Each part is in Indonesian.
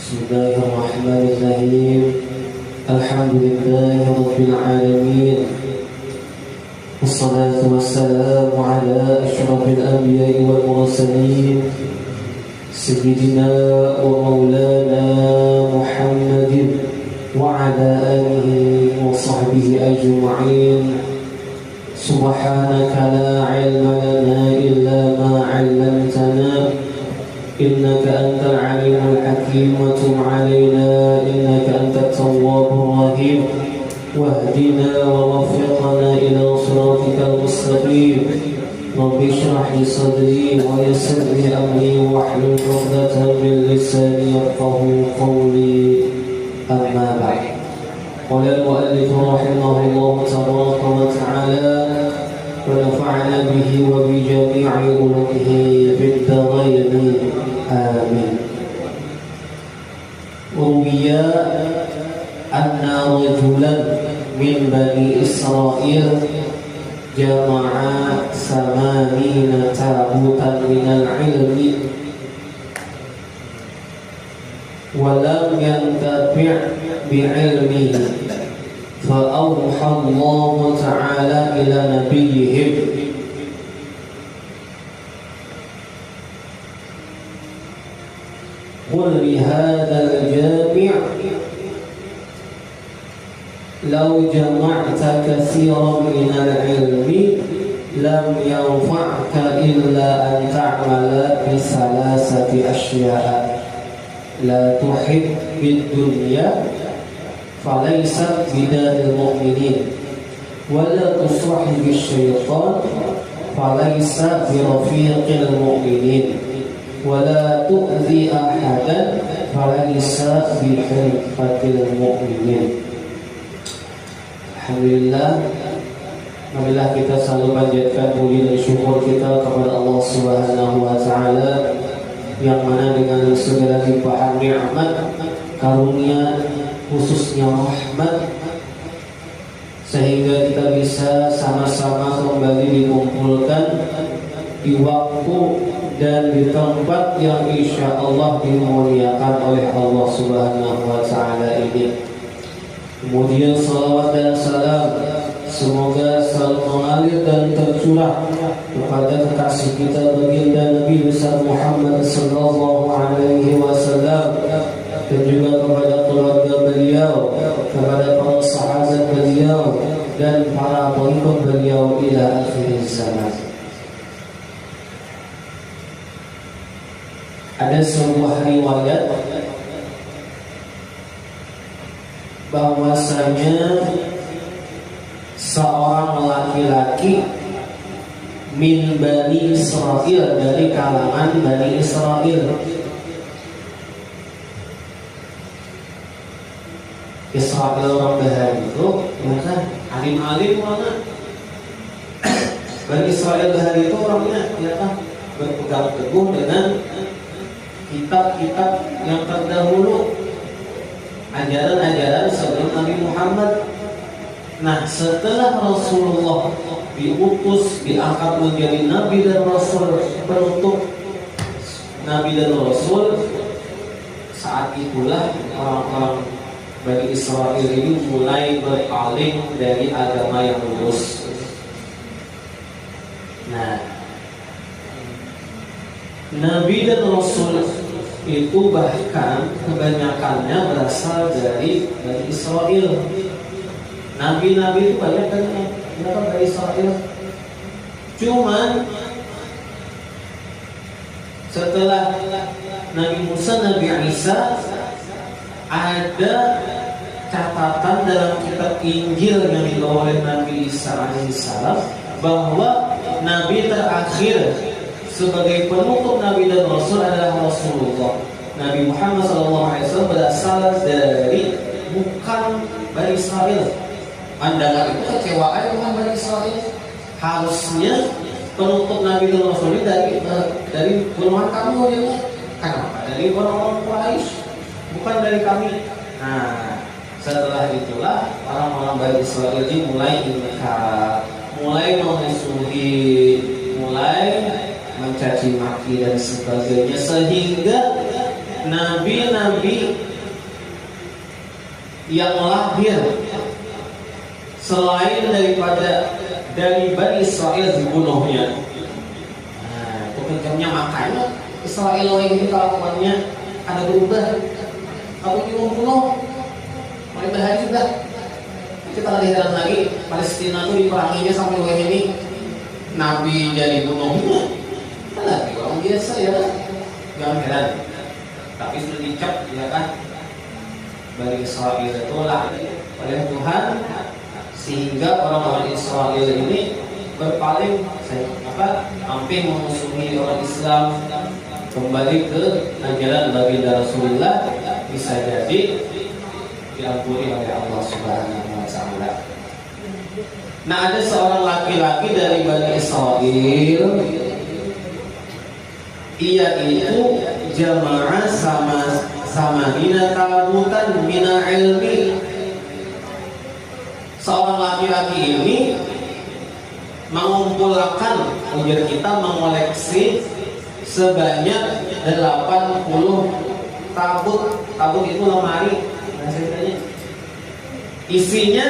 Bismillahirrahmanirrahim. Alhamdulillahi rabbil alamin. Wassalatu wassalamu ala asyrafil anbiya'i wal mursalin Sayyidina wa maulana Muhammadin wa ala alihi wa sahbihi ajma'in. Subhanaka la ilma lana illa ma 'allamtana innaka antal alimul hakim wa tub 'alaina innaka antat tawwabur rahim wahdina wa waffiqna ila siratikal mustaqim. Rabbi shrah li sadri wa yassir li amri wahlul 'uqdatam min lisani yafqahu qawli. Amma ba'd. Qala al-mu'allif rahimahullahu tabaraka wa ta'ala wa nafa'ana bihi wa bi jami'i ulumihi fid dharain. Amin. Ruwiya anna rajulan min bani Israil jama'a samanina tabutan minal ilmi wa lam yantafi' bi'ilmihi fa awha Allah ta'ala ila nabiyyihim قل لهذا الجامع لو جمعت كثيرا من العلم لم ينفعك إلا أن تعمل بثلاثة أشياء لا تحب بالدنيا فليست بدار المؤمنين ولا تصاحب الشيطان فليس برفيق المؤمنين ولا تؤذي أحدا فليس بحلفة المؤمنين. Alhamdulillah, marilah kita selalu panjatkan puji dan syukur kita kepada Allah Subhanahu wa taala yang mana dengan segala limpahan nikmat, karunia, khususnya rahmat, sehingga kita bisa sama-sama kembali dikumpulkan di waktu dan di tempat yang insya Allah dimuliakan oleh Allah Subhanahu wa ta'ala ini. Kemudian salawat dan salam semoga selalu mengalir dan tercurah kepada kekasih kita baginda Nabi besar Muhammad sallallahu alaihi wasallam, dan juga kepada keluarga beliau, kepada para sahabat beliau dan para pengikut beliau ila akhir zaman. Ada sebuah riwayat bahwasanya seorang laki-laki min Bani Israil, dari kalangan Bani Israil. Israil orang Bahari itu bukan alim-alim mana? Bani Israil Bahari itu orangnya ya berpegang teguh dengan kitab-kitab yang terdahulu, ajaran-ajaran sebelum Nabi Muhammad. Nah, setelah Rasulullah diutus, diangkat menjadi Nabi dan Rasul, penutup Nabi dan Rasul, saat itulah orang-orang Bani Israil ini mulai berpaling dari agama yang lurus. Nah, Nabi dan Rasul itu bahkan kebanyakannya berasal dari Bani Israil. Nabi-nabi itu banyak kan Bani Israil. Cuman setelah Nabi Musa, Nabi Isa, ada catatan dalam kitab Injil yang dibawa oleh Nabi Isa alaihissalam bahwa Nabi terakhir sebagai penutup Nabi dan Rasul adalah Rasulullah. Nabi Muhammad SAW berasal dari bukan Bani Israil. Pandangan itu kecewaan dengan Bani Israil. Harusnya penutup Nabi dan Rasul ini dari golongan kamu ya. Kenapa? Dari orang-orang Quraisy, bukan dari kami. Nah, setelah itulah orang-orang Bani Israil ini mulai ingkar, mulai memusuhi, mulai mencaci maki dan sebagainya, sehingga nabi-nabi yang lahir selain daripada dari Bani Israel dibunuhnya. Nah, itu kencangnya makanya Israel ini kelakuannya ada berubah. Kalau dibunuh, mulai bahaya juga. Kita lihat lagi Palestina itu diperanginya sampai hari ini Nabi jadi bunuhnya. Lagi orang biasa ya, jangan heran. Tapi sudah dicap ya kan, Bani Israel itu oleh Tuhan, sehingga orang-orang Israel ini berpaling hampir memusuhi orang Islam, kembali ke ajaran baginda Rasulullah, bisa jadi diampuni oleh Allah Subhanahu wa Ta'ala. Nah, ada seorang laki-laki dari Bani Israel, ia itu jamaah sama hina tabutan mina ilmi. Seorang laki-laki ini mengumpulkan, ujar kita, mengoleksi sebanyak 80 tabut. Tabut itu lemari, isinya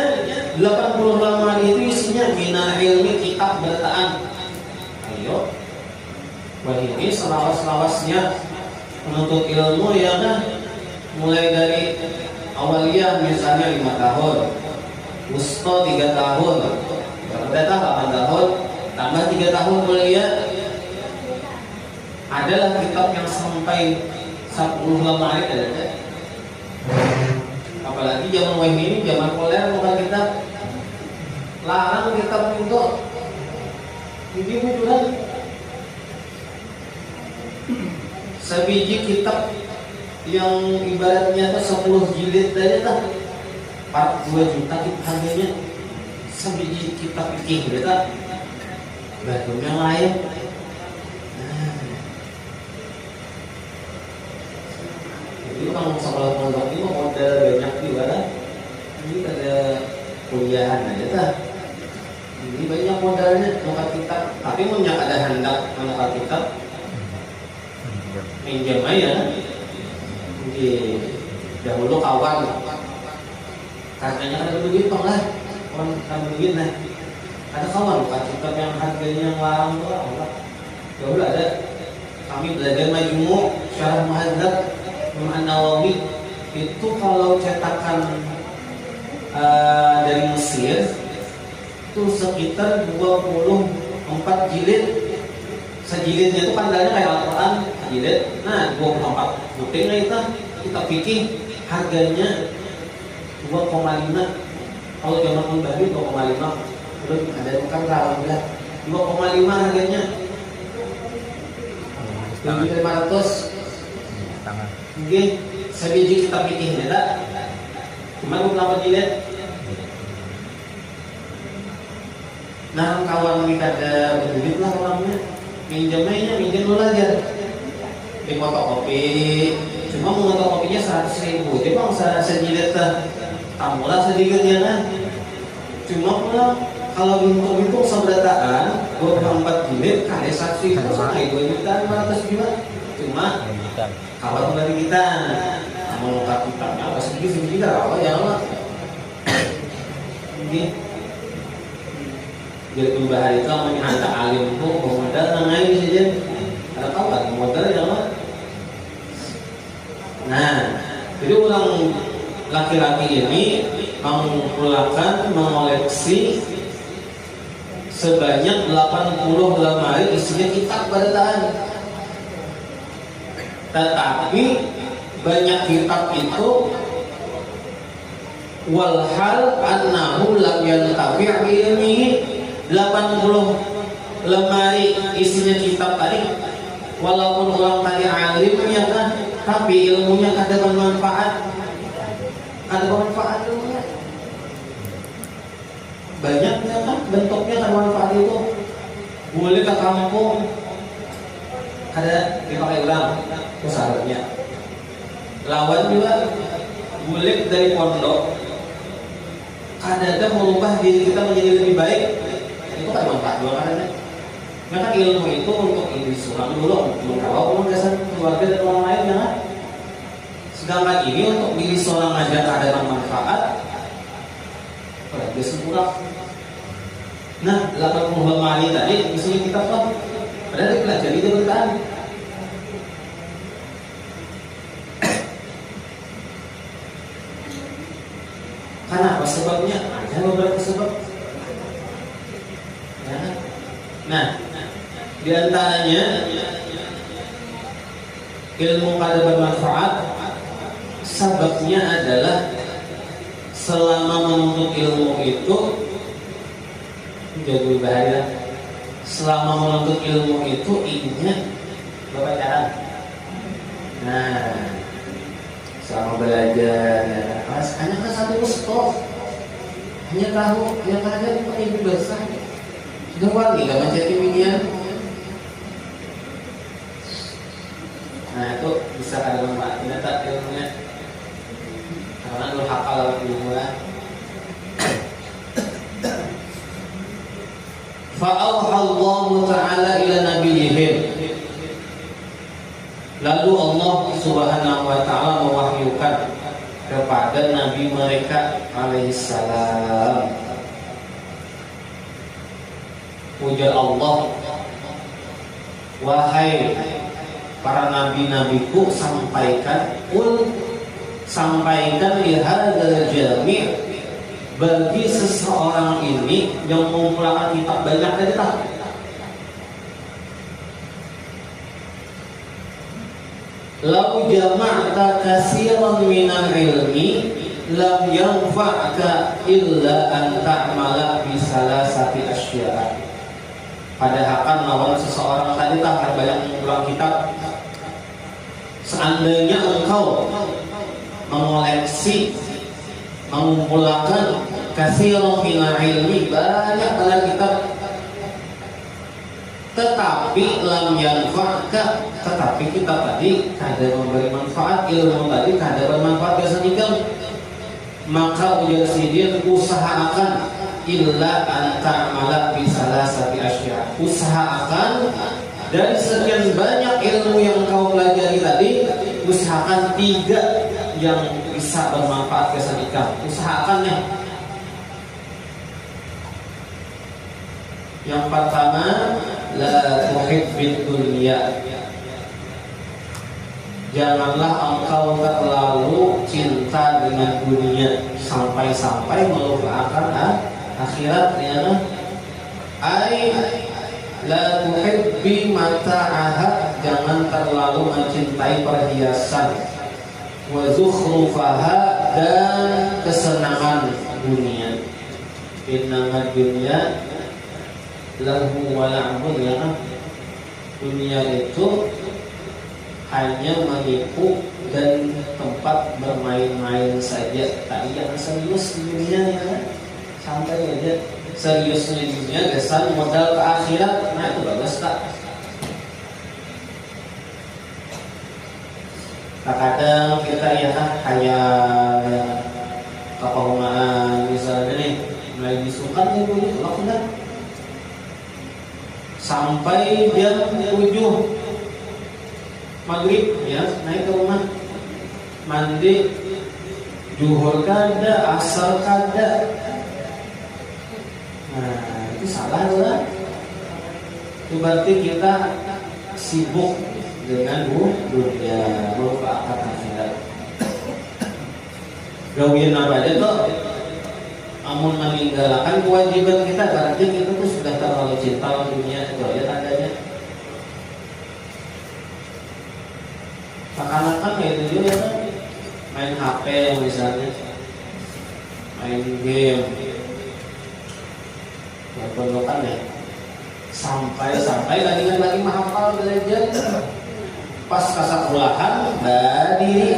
80 lemari itu isinya mina ilmi, kitab bacaan. Ayo, wah ini selawas-lawasnya menuntut ilmu ya kan, mulai dari awaliyah misalnya 5 tahun, wusta 3 tahun, berdata 8 tahun, tambah 3 tahun kuliah. Adalah kitab yang sampai 10 lemari ada. Apalagi zaman wahyu ini, zaman populer, bukan kitab. Larang kitab itu ini bujuran. Sebiji kitab yang ibaratnya itu 10 jilid aja tak 42 juta harganya. Sebiji kitab fikih gitu tak. Bajunya lain. Jadi kalau sekolah pondok ini modal banyak juga kan. Ini ada kuliahan aja tak. Ini banyak modalnya nukat kitab. Tapi punya ada hendak nukat kitab, minjem aja. Di dahulu kawan katanya ada begitu lah, orang begini lah. Ada kawan nukat kitab yang harganya yang larang tuh apa? Dahulu ada, kami belajar majmu' syarah muhadzab Imam An-Nawawi itu kalau cetakan dari Mesir itu sekitar 24 jilid. Sejilidnya itu pandalnya kayak Al-Quran jilid. Nah 24 putingnya itu kita pikir harganya 2,5. Kalau zaman Mundari 2,5. Terus ada bukan rawat 2,5 harganya. 7.500. Mungkin sebiji kita pikir tidak. Cuma 28 jilid. Nah kawan kita ada berduit lah orangnya, minjem dulu aja di fotokopi. Cuma mau fotokopinya 100.000, jadi bang sejilid tamulah sedikit ya kan. Cuma pulang kalau hitung seberataan 24 jilid kali 100.000 sampai 2.500.000 juga. Cuma kawan dari kita mau lengkap kitabnya apa sedikit apa ya Allah. Mungkin jadi pembahasan itu namanya hantar alim itu modal nangai saja. Ada tahu kan modal ya Allah. Nah, jadi orang laki-laki ini mengumpulkan, mengoleksi sebanyak 80 lemari isinya kitab bacaan. Tetapi banyak kitab itu walhal annahu lam yantafi' bi ilmihi. 80 lemari isinya kitab tadi, walaupun orang tadi alimnya kan, tapi ilmunya kada bermanfaat. Ilmunya banyaknya kan, bentuknya kan manfaat itu. Boleh ke kampung kada dipakai ulang usahanya. Lawan juga boleh dari pondok kada merubah diri kita menjadi lebih baik. Itu kan manfaat dua karena ilmu itu untuk ini suram dulu, kalau kesan keluarga dan orang lain jangan Sedangkan ini untuk diri seorang aja ada manfaat, biasa kurang. Nah, 80 hari tadi misalnya kita apa? Padahal dipelajari itu bertahan. Karena apa sebabnya? Ada beberapa sebab. Ya. Nah, di antaranya ilmu kada bermanfaat. Sebabnya adalah selama menuntut ilmu itu jadi bahaya. Selama menuntut ilmu itu intinya berpacaran. Nah, selama belajar ya, hanya kan satu stop, hanya tahu yang ada di ibu besar. Sudah wangi gak macam demikian. Nah itu bisa kada manfaatnya tak ilmunya. Karena lu hafal ilmu lah. Fa'auha Allah Ta'ala ila nabiyihim. Lalu Allah Subhanahu wa Ta'ala mewahyukan kepada nabi mereka alaihissalam. Ujar Allah, wahai para nabi-nabiku, sampaikan lihadzal jami' bagi seseorang ini yang mengumpulkan kitab banyak dari tak. Lau jama'ta katsiran minal ilmi lam yanfa'ka illa an ta'mala bi salasati asya'. Padahal lawan seseorang tadi tak banyak mengulang kitab. Seandainya engkau mengoleksi, mengumpulkan katsiran minal ilmi, banyak kitab, tetapi lam yanfa'ka, tetapi kita tadi kada memberi manfaat, ilmu tadi kada bermanfaat biasanya, maka ujar sidin usahakan illa anta'amala bisalasati asya'. Usahakan dari sekian banyak ilmu yang kau pelajari tadi, usahakan 3 yang bisa bermanfaat biasanya. Usahakan ya. Yang pertama, la tuhibbid dunya. Janganlah engkau terlalu cinta dengan dunia sampai-sampai melupakan akhirat, ya. Ai la tuhibbi mata'aha, jangan terlalu mencintai perhiasan, wa zukhrufaha, dan kesenangan dunia. Innama dunya lahu wa la'bun, ya. Dunia itu hanya menipu dan tempat bermain-main saja. Tadi jangan serius di dunia, ya. Santai aja. Seriusnya di dunia kesan modal ke akhirat. Nah itu bagus tak? Kadang kita ya kayak kepahumaan misalnya nih, mulai disukan nih dulu lakukan sampai jam 7 maghrib, ya, naik ke rumah, mandi, zuhur kada, asar kada. Nah itu salah lah. Itu berarti kita sibuk dengan dunia, melupakan akhirat. Gawian apa aja tuh, amun meninggalkan kewajiban kita, berarti kita tuh sudah terlalu cinta sama dunia. Itu aja tandanya. Seakan-akan kayak itu juga, ya, main HP misalnya, main game, berpondokkan ya, sampai lagi menghafal belajar, pas kasakulahan berdiri,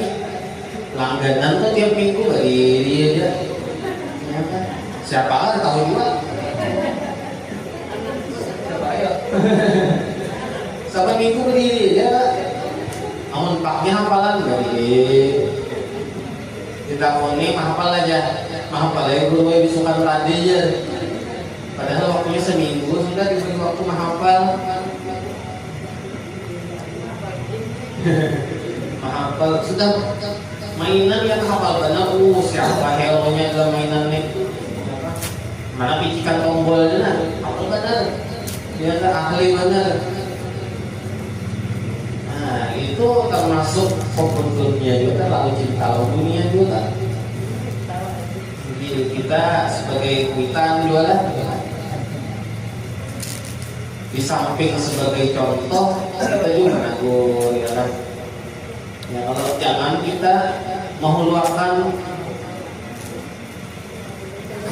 langganan tuh tiap minggu berdiri aja. Siapa kan tahu juga? Siapa ya? Sampai minggu berdiri aja. Amun paknya hafalan dari kita ini menghafal aja, menghafal aja guru bisukan tadi aja. Padahal waktunya seminggu sudah diberi waktu menghafal. Menghafal sudah mainan yang hafal benar, siapa hero-nya dalam mainan itu, mana picikan tombolnya, hafal benar, dia ahli benar. Nah itu termasuk fokus dunia juga, lalu cinta dunia juga. Jadi kita sebagai kuitan juga lah. Di samping sebagai contoh, kita juga menegur, ya kan? Ya kalau jangan kita mengeluarkan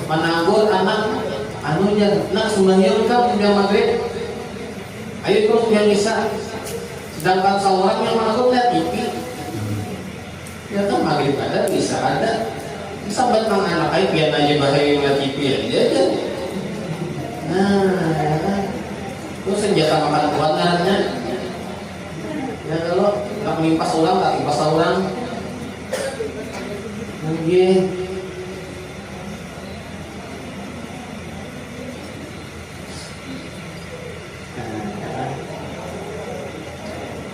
menegur anak anunya, nak sembahyang kau sembahyang maghrib, ayo kau sembahyang isya, sedangkan seorang yang menegur lihat TV, ya kan maghrib ada, bisa ada, sampai mang anak ayo biar aja bahaya lihat TV aja. Nah, ya kan? Itu senjata makan kuat namanya. Ya kalau nggak menimpas orang, nggak timpas orang. Mungkin.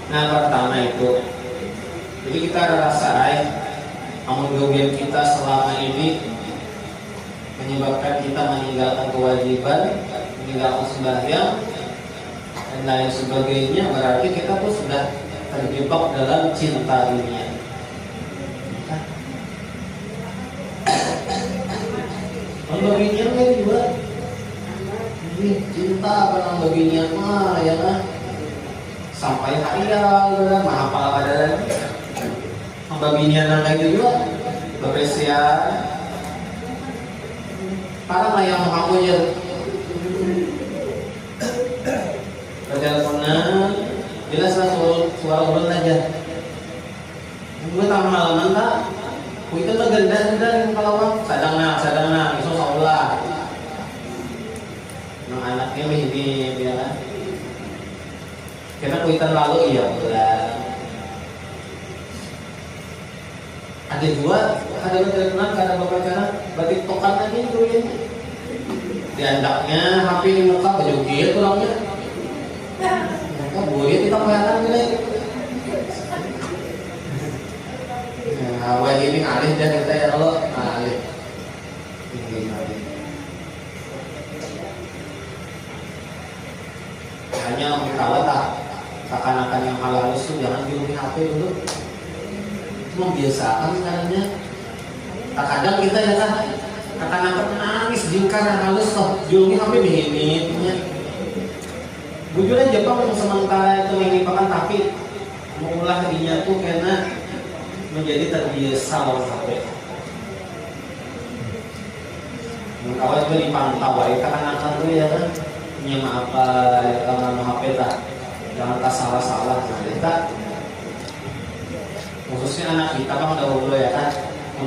Nah pertama itu, jadi kita rasa kemudian kita selama ini menyebabkan kita meninggalkan kewajiban, meninggalkan sembahyang dan lain sebagainya, berarti kita tuh sudah terjebak dalam cinta dunia. Bagian kan juga cinta apa bagian mah ya kan sampai hayal kan mahapal ada lagi bagian yang lain juga beresia para yang mengaku ya berteleponan jelas lah suara ulun aja gue tak malaman tak itu mah ganda yang kalawang sadang na iso saulah nah anaknya ini dia kan karena kuitan lalu iya bulan ada dua ada berkenan ada berpacaran batik tokan lagi itu ya di andaknya HP di muka berjoget kurangnya muka boleh kita kelihatan gini. Awal ini ngalih dan kita ya Allah ngalih. Hanya kalau tak akan yang halal itu jangan diunggah HP dulu. Itu membiasakan sebenarnya. Kadang kita ya kan akan nangis jingkar halus toh diunggah HP begini. Bujurnya Jepang yang sementara itu mengimpakan tapi mengulah dirinya tuh karena menjadi terbiasa lawan HP. Kawan juga dipantau, ya akan tuh ya kan punya apa ya kalau HP tak jangan tak salah-salah kita khususnya anak kita kan dahulu ya kan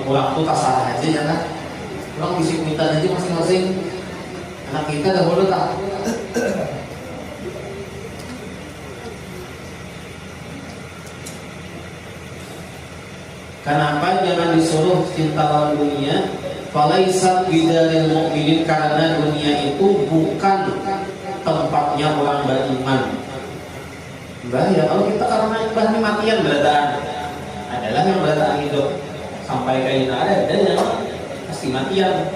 pulang tuh tak salah aja ya kan pulang isi kuitan aja masing-masing anak kita dahulu tak kenapa jangan disuruh cinta lawan dunia? Falaisat bidaril mu'minin karena dunia itu bukan tempatnya orang beriman. Ya kalau kita karena ibadah matian berataan adalah yang berataan hidup sampai kayak ada yang pasti matian.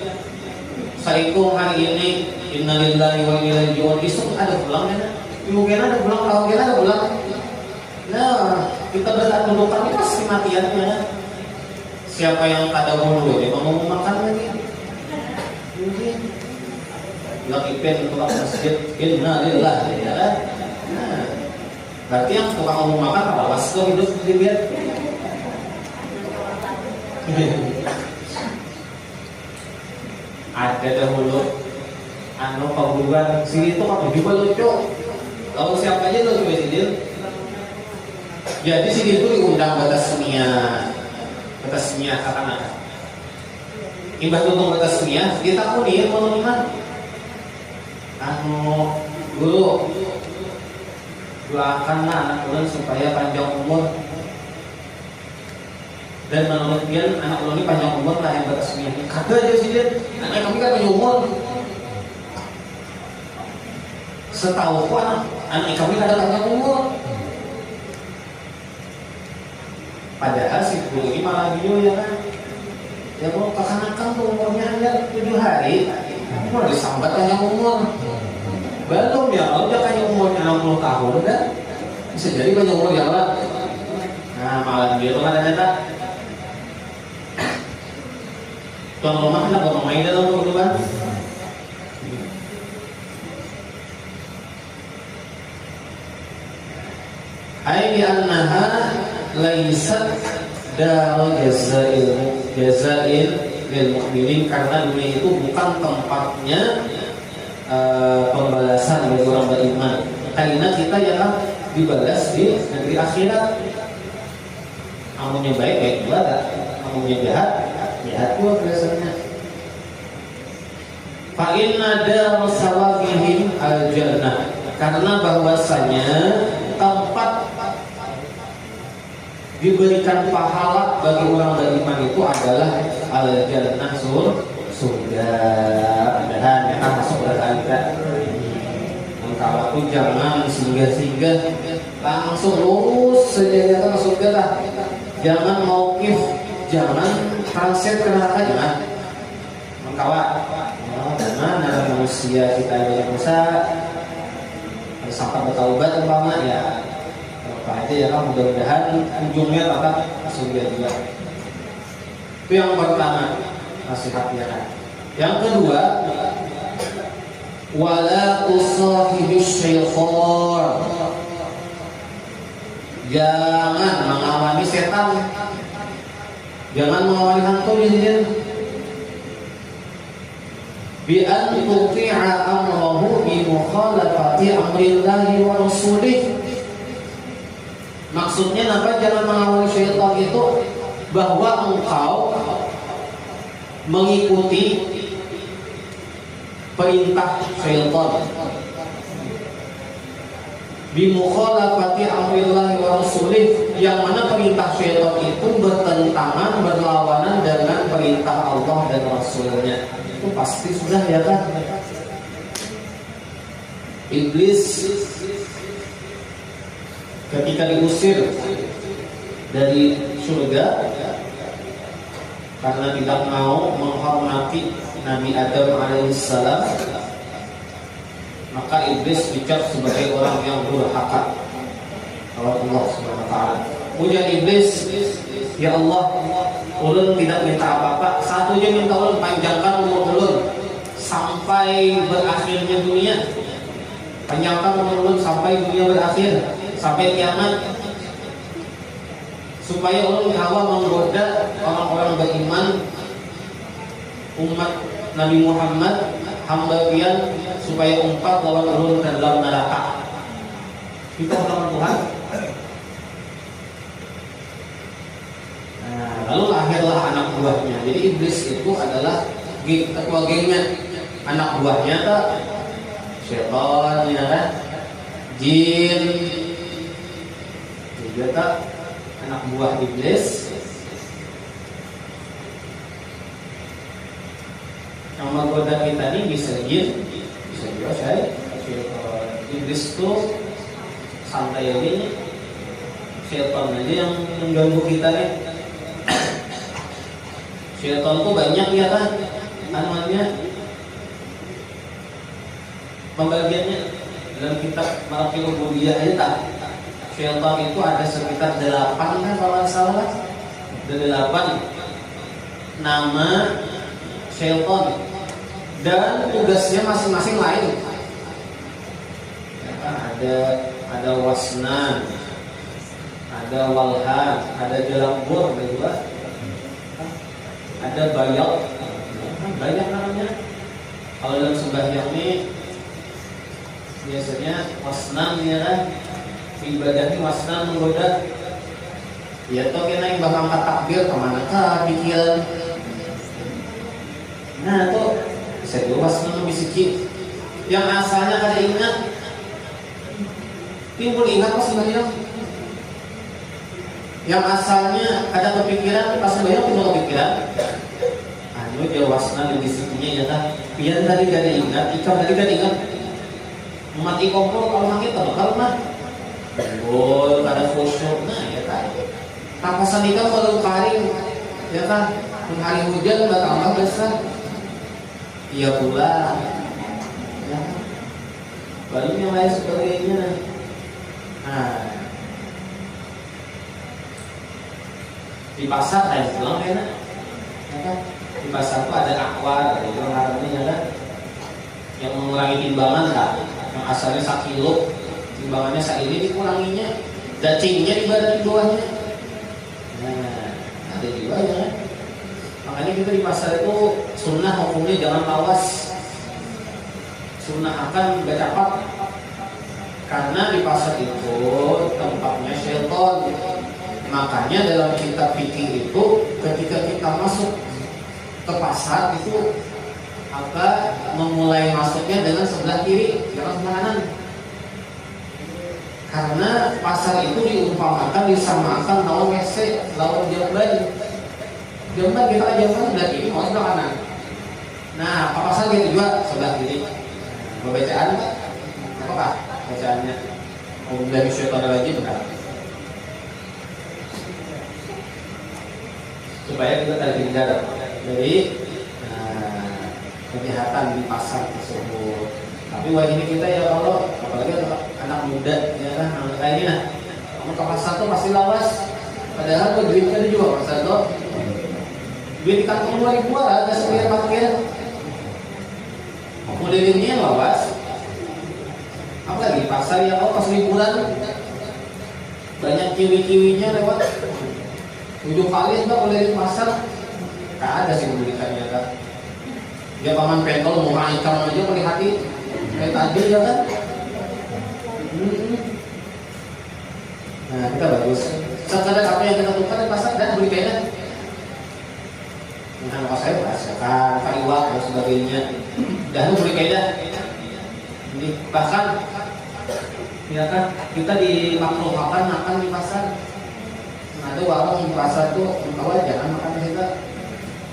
Assalamualaikum hari ini innalillahi wa inna ilaihi raji'un besok ada pulang ya? Mungkin ada pulang kalau kita ada pulang. Nah kita berataan dudukan ini pasti matiannya. Siapa yang pada dulu dia mau makan lagi mungkin bilang ipen tukang masjid innalillah ya kan nah berarti yang tukang mau makan apa was tuh hidup dilihat ada dahulu anu pabuluan sini itu kan juga lucu lalu siapa aja tuh coba sini jadi sini itu diundang batas akan ada imbah tutung batas dunia kita kudir menemukan anu dulu doakanlah anak ulun supaya panjang umur dan menurut dia anak ulun ini panjang umur lah yang batas dunia kata aja sih dia anak kami kan panjang umur setahu anak kami ada panjang umur Padahal si guru ini malah video ya kan. Ya kalau kekanakan tuh umurnya hanya 7 hari, mau disambat hanya umur. Belum ya, kalau udah kayak umurnya 60 tahun kan, bisa jadi banyak umur ya Allah. Nah malah video tuh ternyata tuan rumah kan gak main dalam kehidupan. Ai annaha laisat darul jazail lil mu'minin, karena dunia itu bukan tempatnya pembalasan bagi orang beriman. Karena kita yang dibalas di negeri akhirat. Amunnya baik baik juga, amunnya jahat jahat juga biasanya. Fa inna dar sawabihim al jannah, karena bahwasanya tempat diberikan pahala bagi orang beriman itu adalah al-jannah, surga. Mudah-mudahan kita masuk surga kita. Kalau itu jangan singgah-singgah, langsung lurus saja ya kan surga lah. Jangan mauqif, jangan transit ke neraka, jangan. Mengkawat. Jangan ada manusia kita yang dosa sampai bertaubat umpama ya. Apa aja ya kan, mudah-mudahan ujungnya tetap surga juga. Itu yang pertama nasihatnya kan. Yang kedua, wala usahibish syaitan, jangan mengawali setan, jangan mengawali hantu di sini. Bi an tuti'a amrahu bi mukhalafati amrillahi wa rasulih. Maksudnya apa? Jangan mengawali syaitan itu bahwa engkau mengikuti perintah syaitan. Bimukhalafati amrillahi wa rasulih, yang mana perintah syaitan itu bertentangan, berlawanan dengan perintah Allah dan Rasulnya. Itu pasti sudah ya kan. Iblis ketika diusir dari surga karena tidak mau menghormati Nabi Adam alaihissalam, maka iblis dicap sebagai orang yang durhaka oleh Allah Subhanahu wa taala. Pujian iblis, ya Allah, ulun tidak minta apa-apa, satu aja minta ulun panjangkan umur ulun sampai berakhirnya dunia. Panjangkan umur ulun sampai dunia berakhir, sampai kiamat, supaya ulun hawa menggoda orang-orang beriman umat Nabi Muhammad, hamba pian, supaya umpat lawan ulun ke dalam neraka. Kita lawan Tuhan. Nah, lalu lahirlah anak buahnya. Jadi iblis itu adalah ketua gengnya. Anak buahnya tak syaitan ya kan, jin juga tak anak buah iblis. Yang menggoda kita ini bisa jin, bisa juga saya. Iblis itu santai aja, syaitan aja yang mengganggu kita nih. Syaitan itu banyak ya kan, namanya pembagiannya dalam kitab Maraqil Ubudiyah aja tak. Syaitan itu ada sekitar 8 kan kalau salah. Ada 8 nama syaitan dan tugasnya masing-masing lain. Ya kan, ada wasnan, ada walhan, ada jalambur, ada juga, ada bayal, banyak namanya. Kalau dalam sembahyang ini biasanya wasnan ya kan, ibadahnya wasnan menggoda. Ya toh kena yang bakal angkat takbir kemana kah pikiran. Nah tuh bisa luas nama bisiki yang asalnya kada ingat, timbul ingat pas sembahyang. Yang asalnya ada kepikiran pas sembahyang timbul kepikiran. Anu dia wasna di bisikinya ya kan. Biar tadi kada ingat, ikam tadi kada ingat. Mati kompor kalau makin bakal mah. Timbul kada khusyuk, nah ya kan. Kapasan nikah kalau karing, ya kan? Hari hujan udah tambah besar. Iya pula. Ya. Baru yang lain sebagainya. Nah, di pasar ada pulang enak, ya kan? Di pasar tuh ada akwar, itu harganya kan, yang mengurangi timbangan kan, yang asalnya 1 kilo, timbangannya ini dikuranginya, cacingnya di bawahnya. Nah, ada juga ya kan? Makanya kita di pasar itu sunnah hukumnya jangan lawas, sunnah akan bercapat, karena di pasar itu tempatnya syaitan. Makanya dalam kitab fikih itu ketika kita masuk ke pasar itu memulai masuknya dengan sebelah kiri, jangan sebelah kanan. Karena pasar itu diumpamakan, disamakan lawan WC, lawan jamban. Jamban kita kan jamban sebelah kiri, mau sebelah kanan. Nah, pasar gitu juga sebelah kiri. Bacaan apakah bacaannya? Dari syaitan lagi benar. Supaya kita terhindar dari kejahatan di pasar tersebut. Tapi wajib kita ya kalau apalagi anak muda ya kan, anak kayak ini kamu ke pasar tuh pasti lawas. Padahal tuh duitnya juga pasar tuh duit di kantong 2.000 lah, ada sekian parkir. Modelinnya lawas. Apalagi pasar ya kalau pas liburan banyak kiwi-kiwinya lewat 7 kali sudah keliling pasar. Gak ada sih membelikannya kan. Dia paman pentol mau ikan aja pakai hati kayak tadi ya kan. Nah kita bagus. Sekadar apa yang kita tukar di pasar dan beli kayaknya. Nah kalau saya merasakan kaliwat dan sebagainya. Dan beli kayaknya. Bahkan ya kan kita dimakruhkan makan di pasar. Ada warung di pasar tuh kawan jangan makan di situ.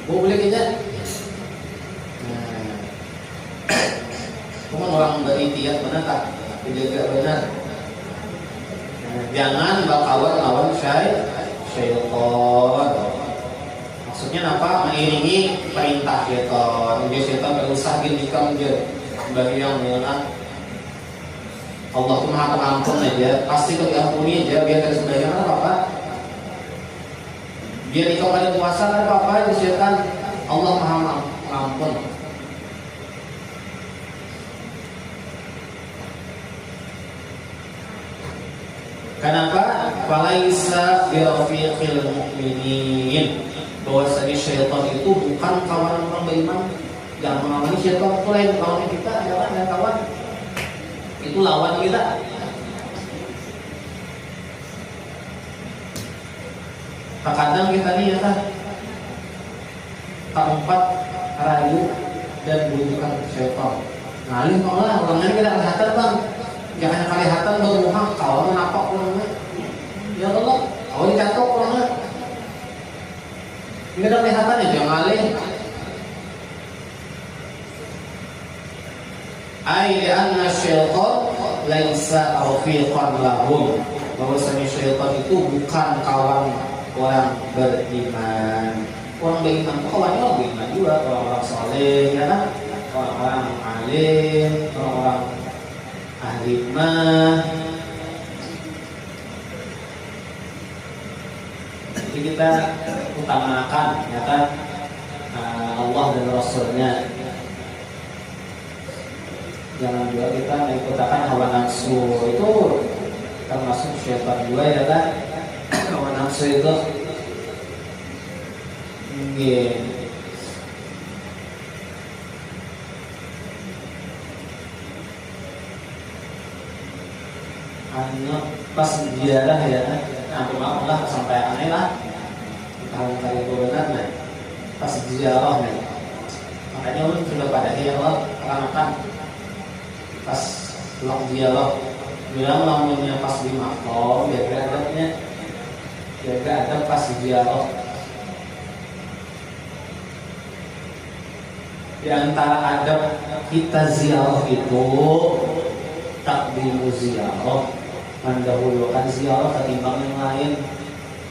Boleh aja. Cuma orang berikhtiar benar tak? Dijaga benar. Jangan bakawan lawan syaitan. Maksudnya apa? Mengiringi perintah syaitan. Dia syaitan berusaha gindikan dia bagi yang mengenal. Allah tuh maha pengampun aja, pasti kalau diampuni aja biar dari sebagian apa? Biar dikembali puasa kan apa-apa itu syaitan. Allah maha pengampun. Kenapa? Falaisa birafiqil mu'minin. Bahwasanya syaitan itu bukan kawan orang beriman. Yang mengawani syaitan itu lain kawan kita, jangan dan kawan. Itu lawan kita. Terkadang kita nih ya kan keempat rayu dan bujukan syaitan. Nah ini malah orangnya kita kelihatan bang. Jangan kelihatan bermuhak kalau menapak orangnya. Ya Allah, kalau dicatok orangnya. Ini kan kelihatan ya jangan alih. Ayyana syaitan laisa rafiqan lahum. Bahwasanya syaitan itu bukan kawan orang beriman. Orang beriman itu kawannya orang beriman juga, orang-orang saleh ya kan, orang-orang alim, orang-orang ahli iman. Jadi kita utamakan ya kan Allah dan Rasulnya. Jangan juga kita mengikutkan hawa nafsu, itu termasuk syaitan juga ya kan. Hawa nafsu itu pas ziarah ya kan, maaf lah sampai aneh lah tahun kali benar nih pas ziarah nih, makanya ulun sudah pada Allah akan pas pulang ziarah bilang namanya pas di makom jaga adabnya, jaga adab pas ziarah. Di antara adab kita ziarah itu takdimu ziarah, mendahulukan ziarah ketimbang yang lain.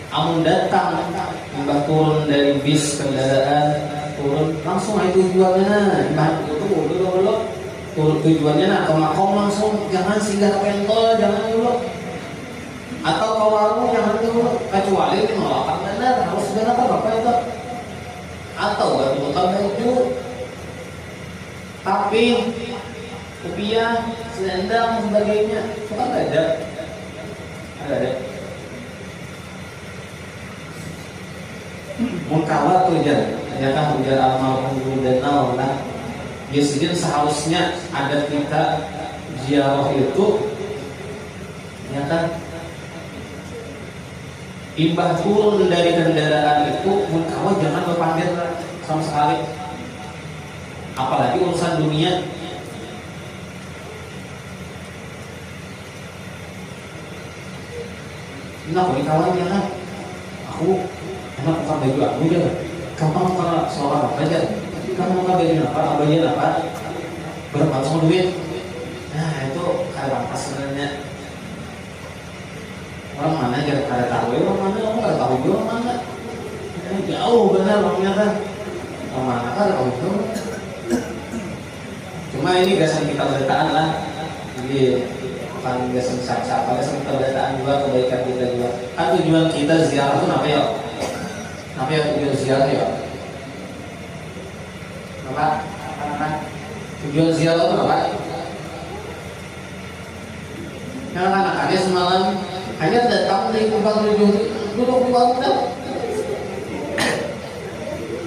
Amun datang imbah turun dari bis kendaraan, turun langsung aja tujuannya, imbah dulu turun tujuannya ke makom langsung, jangan singgah ke pentol, jangan dulu, atau ke warung jangan dulu, kecuali di nolakan benar harus segala apa itu, atau bukan baju, tapi kopiah, selendang sebagainya, itu kan ada. Mungkawa tuh ya kan ujar almarhum dan nah biasanya seharusnya ada kita ziarah itu ya kan imbah turun dari kendaraan itu mungkawa jangan berpandir sama sekali, apalagi urusan dunia. Nah, kawan ya kan aku enak bukan baju aku aja, kamu bukan seorang apa aja, kamu bukan baju apa bagian apa, berapa sama duit. Nah itu kayak apa sebenarnya, orang mana aja kada tahu, orang mana kamu kada tahu juga orang mana, jauh benar orangnya kan, orang mana kan tahu itu. Cuma ini gasan kita berdataan lah, jadi bukan gasan siapa, gasan kita berdataan juga, kebaikan kita juga. Kan tujuan kita ziarah itu apa ya? Apa yang tujuan ziarah ya? Apa? Tujuan ziarah itu apa? Yang anak-anaknya semalam hanya datang dari tempat duduk di bangunan.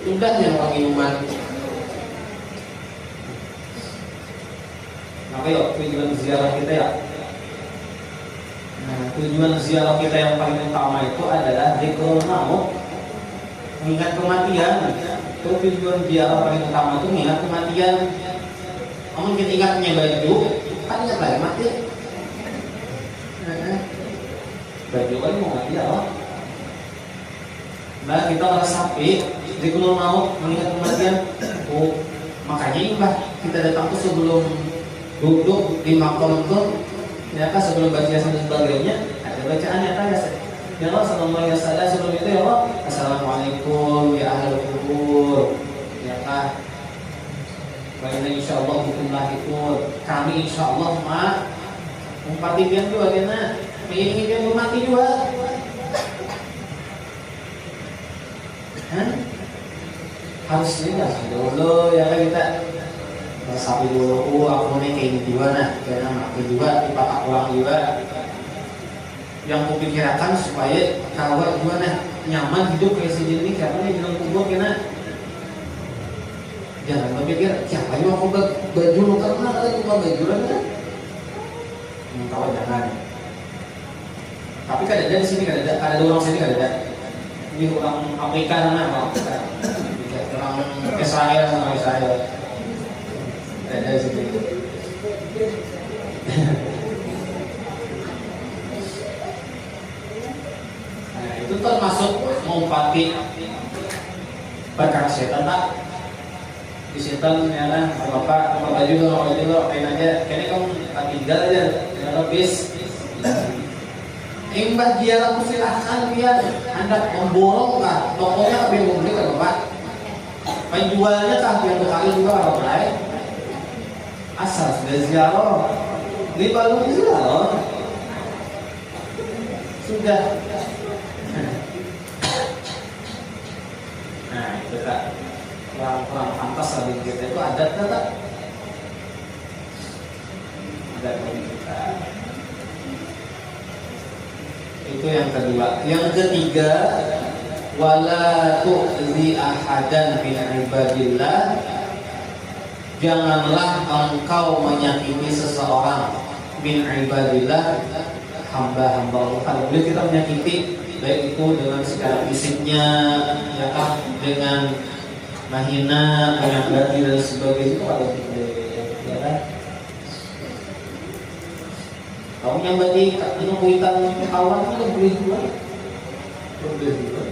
Sudah yang pengumuman. Apa ya tujuan ziarah kita ya? Nah, tujuan ziarah kita yang paling utama itu adalah dzikrul maut. Mengingat kematian. Itu tujuan ziarah paling utama itu mengingat kematian. Kamu kita ingatnya baju, kan ingat lagi mati. Baju kan mau mati ya Allah. Nah kita meresapi dzikrul maut mengingat kematian. Oh, makanya imbah kita datang tuh sebelum duduk di makom itu, ya kan sebelum baca yasin dan sebagainya ada bacaan ya kan ya Allah sallallahu alaihi wasallam sebelum itu ya Allah assalamualaikum ya ahlul kubur ya kan wa inna insyaallah bikum lahiqun kami insyaallah umpati pian juga kena pengen pian mati juga harusnya dulu ya kan kita sapi dulu, aku nih kayak gitu juga nah, karena aku juga dipakai ulang juga. Yang kupikirkan supaya kawan juga nah nyaman hidup kayak segini karena ini bilang kubur kena. Jangan berpikir siapa yang mau baju lo karena ada cuma baju lagi kan? Kawan jangan. Tapi kan ada di sini kan ada dua orang sini kan ada. Ini orang Amerika mana orang Israel sama Israel. Ada situ. Nah, itu termasuk mengumpati perkara setan tak? Di setan ya kan, bapak baju lo, kain aja. Kayaknya kamu tinggal aja, jangan bis. Imbah dia laku silahkan dia hendak memborong lah, tokonya apa yang membeli kan bapak? Penjualnya kah yang berkali juga kalau baik? Asal sudah ziarah, ini baru ziarah, sudah. Nah itu tak kurang pantas lagi kita itu adat tak? Adat kita. Itu yang kedua. Yang ketiga, wala tu'zi ahadan min ibadillah. Janganlah engkau menyakiti seseorang min ibadillah, hamba-hamba Allah. Kalau boleh kita menyakiti, baik itu dengan secara fisiknya, ya kan, dengan menghina, menyakiti dan sebagainya itu kalau boleh, ya kan. Kamu yang berarti kuitan kawan itu boleh juga, boleh juga.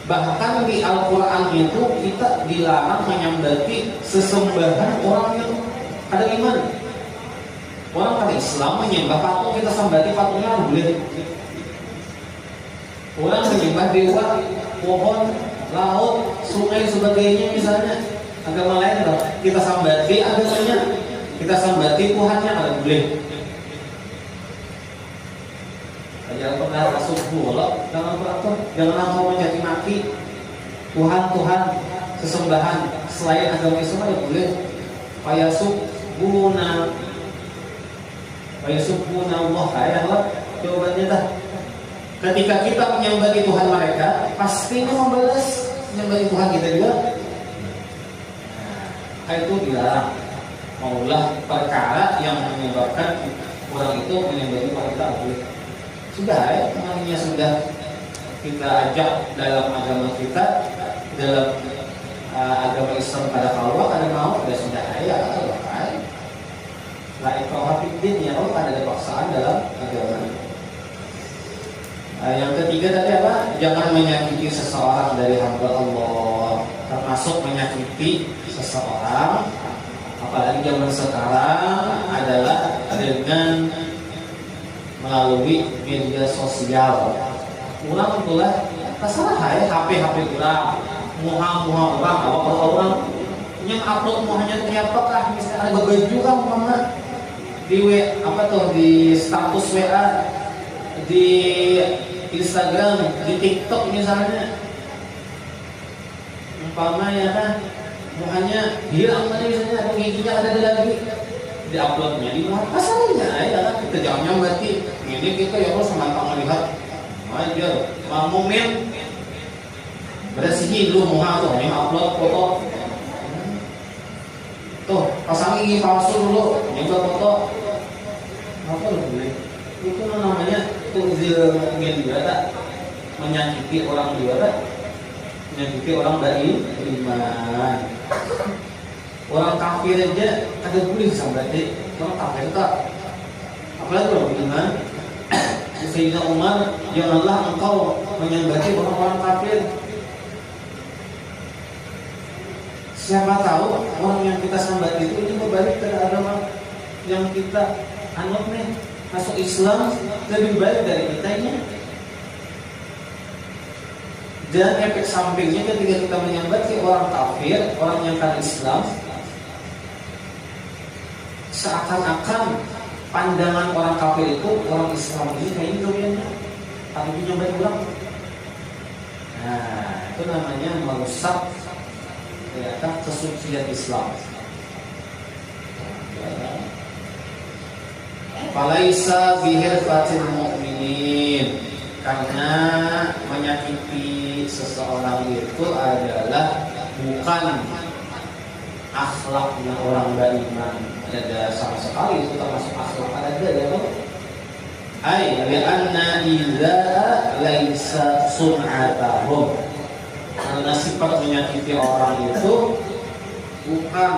Bahkan di Al-Quran itu kita dilarang menyambati sesembahan orang yang ada iman. Orang kan Islam menyembah patung, kita sambati patungnya boleh. Orang menyembah dewa, pohon, laut, sungai sebagainya misalnya, agama lain loh. Kita sambati agamanya, kita sambati Tuhannya ada boleh. Jangan pernah masuk bola, jangan langsung mencaci maki Tuhan sesembahan selain agama Islam ada boleh. Payasubuna Allah, ya Allah. Jawabannya dah. Ketika kita menyembah Tuhan mereka, pastinya membalas menyembah Tuhan kita juga. Itu dilarang. Maulah perkara yang menyebabkan orang itu menyembah Tuhan kita boleh. Sudah ya, namanya sudah kita ajak dalam agama kita, dalam agama Islam pada kalau ada mau, sudah ya, kan? La ikraha fiddin, ya Allah, ada paksaan dalam agama. Yang ketiga tadi apa? Jangan menyakiti seseorang dari hamba Allah, termasuk menyakiti seseorang, apalagi zaman sekarang adalah dengan melalui media sosial. Orang itulah terserah ya, HP orang, muha orang, apa orang yang upload muhanya ternyata kah, misalnya ada baju kan mama di di status WA, di Instagram, di TikTok misalnya, umpamanya kan muhanya hilang tadi misalnya, atau giginya ada lagi, di uploadnya di mana asalnya ya kan, kita jangan nyambati ini kita ya harus semantang melihat aja momen bersihin dulu muha tuh yang upload foto tuh pasang gigi palsu dulu juga foto apa boleh itu namanya tuzil media tak, menyakiti orang juga, menyakiti orang dari beriman. Orang kafir aja ada boleh sambati, orang kafir tak, apalagi orang beriman. Sayyidina Umar, janganlah engkau menyambati orang-orang kafir. Siapa tahu orang yang kita sambati itu ini berbalik ke agama yang kita anut nih, masuk Islam lebih baik dari kita ini. Dan efek sampingnya ketika kita menyambati orang kafir, orang yang kan Islam, seakan-akan pandangan orang kafir itu orang Islam ini kayak gitu ya, tapi menyambati orang. Nah, itu namanya merusak kesucian Islam. Falaisa bihirfatil mu'minin, karena menyakiti seseorang itu adalah bukan akhlaknya orang beriman. Ada sama sekali itu termasuk akhlak ada ya kan? Ai li'anna idza laisa sun'atahum, karena sifat menyakiti orang itu bukan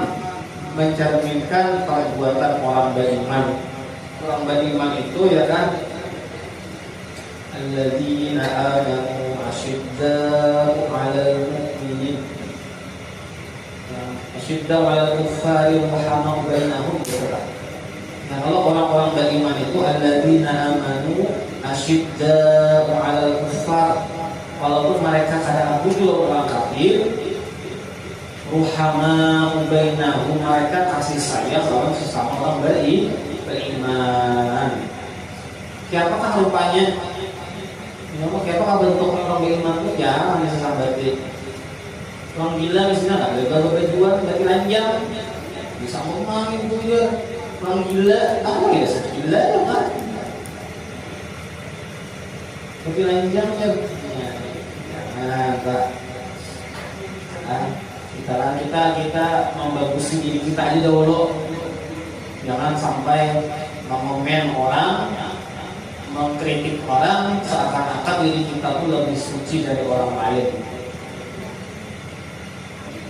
mencerminkan perbuatan orang beriman. Orang beriman itu ya kan, alladzina amanu asyidda'u 'alal mu'minin asyidda'u 'alal kuffari rahamau bainahum. Nah, kalau orang-orang beriman itu alladzina amanu asyidda'u 'alal kuffar, walaupun mereka kadang juga orang kafir, ruhamau bainahum, mereka kasih sayang orang sesama orang beriman. Siapakah rupanya? Siapakah bentuk orang beriman itu? Jangan disambati. Orang gila misalnya nggak ada bajuan, nggak dilanjang, bisa ngomong itu ya. Orang gila, apa ya? Gila ya kan? Tapi lanjang ya. Nah, Pak. Kita membagusi diri kita aja dahulu. Jangan sampai mengomen orang, mengkritik orang seakan-akan diri kita tuh lebih suci dari orang lain.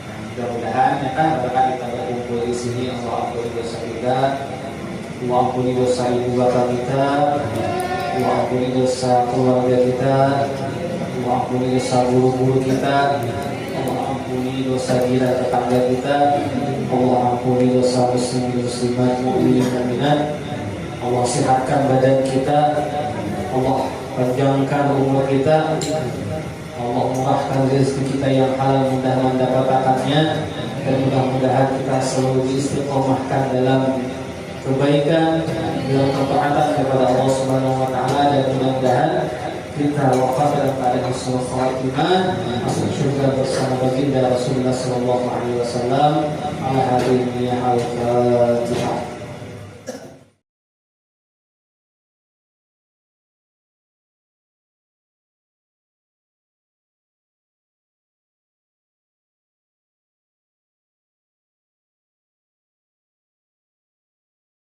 Nah, mudah-mudahan ya kan, berkat kita berkumpul di sini, Allah ampuni dosa kita, Allah ampuni dosa ibu bapak kita, Allah ampuni dosa keluarga kita, Allah ampuni dosa guru-guru kita, Allah ampuni dosa gila tetangga kita, Allah ampuni dosa muslimin muslimat, mu'minin mu'minat. Allah sehatkan badan kita, Allah panjangkan umur kita, Allah murahkan rezeki kita yang halal, mudah-mudahan mendapatkannya, dan mudah-mudahan kita selalu diistiqomahkan dalam kebaikan, dalam ketaatan kepada Allah Subhanahu wa taala, dan mudah-mudahan kita wafat dalam keadaan husnul khatimah, masuk surga bersama baginda Rasulullah sallallahu alaihi wasallam. Al-Fatihah.